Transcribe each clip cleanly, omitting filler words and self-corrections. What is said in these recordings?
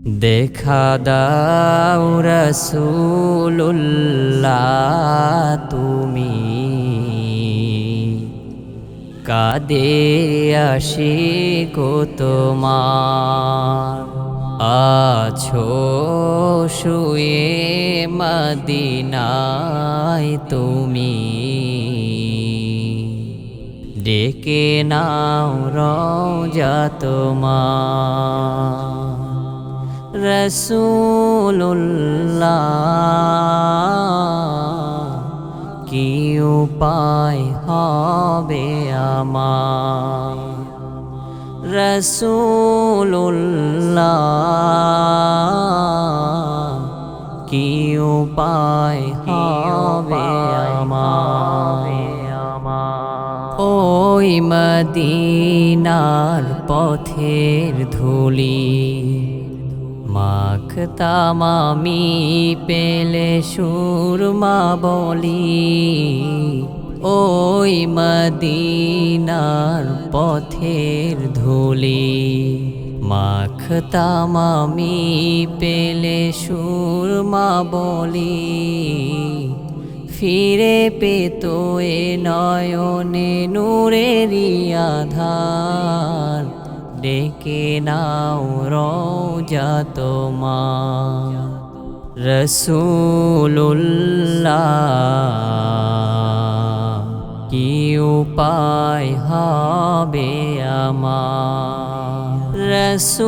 দেখা দাও রাসূলুল্লাহ তুমি কাঁদে আশিক তোমার আছো শুয়ে মদিনায় তুমি ডেকে নাও রওজা তোমার রাসূলুল্লাহ কি উপায় হবে আমার রাসূলুল্লাহ কি উপায় হবে আমার ওই মদিনার পথের ধুলি মাখতাম আমি পেলে সুরমা বলি ওই মদিনার পথের ধুলি মাখতাম আমি পেলে সুরমা বলি ফিরে পেত এ নয়নে নূরেরই আধার ডেকে নাও রওজা তোমার রাসূলুল্লাহ কি উপায় হবে আমার রাসূলুল্লাহ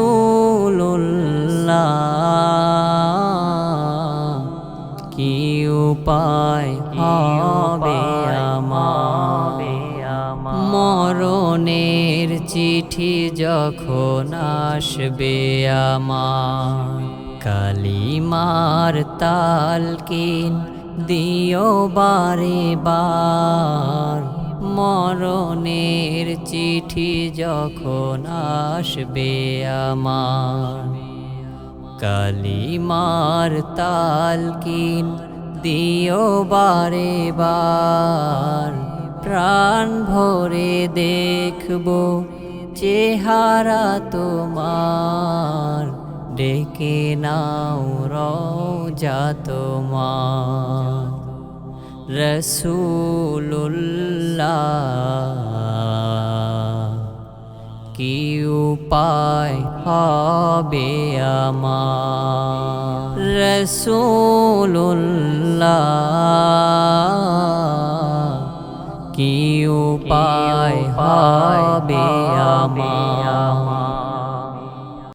কি উপায় হবে আমার মরণের চিঠি যখন আসবে আমার কালিমার তালকিন দিও বারে বার মরণের চিঠি যখন আসবে আমার কালিমার তালকিন দিও বারে বার প্রাণ ভরে দেখব চেহারা তোমার ডেকে নাও রওজা তোমার রাসূলুল্লাহ কি উপায় হবে আমার রাসূলুল্লাহ কি উপায় হবে আমার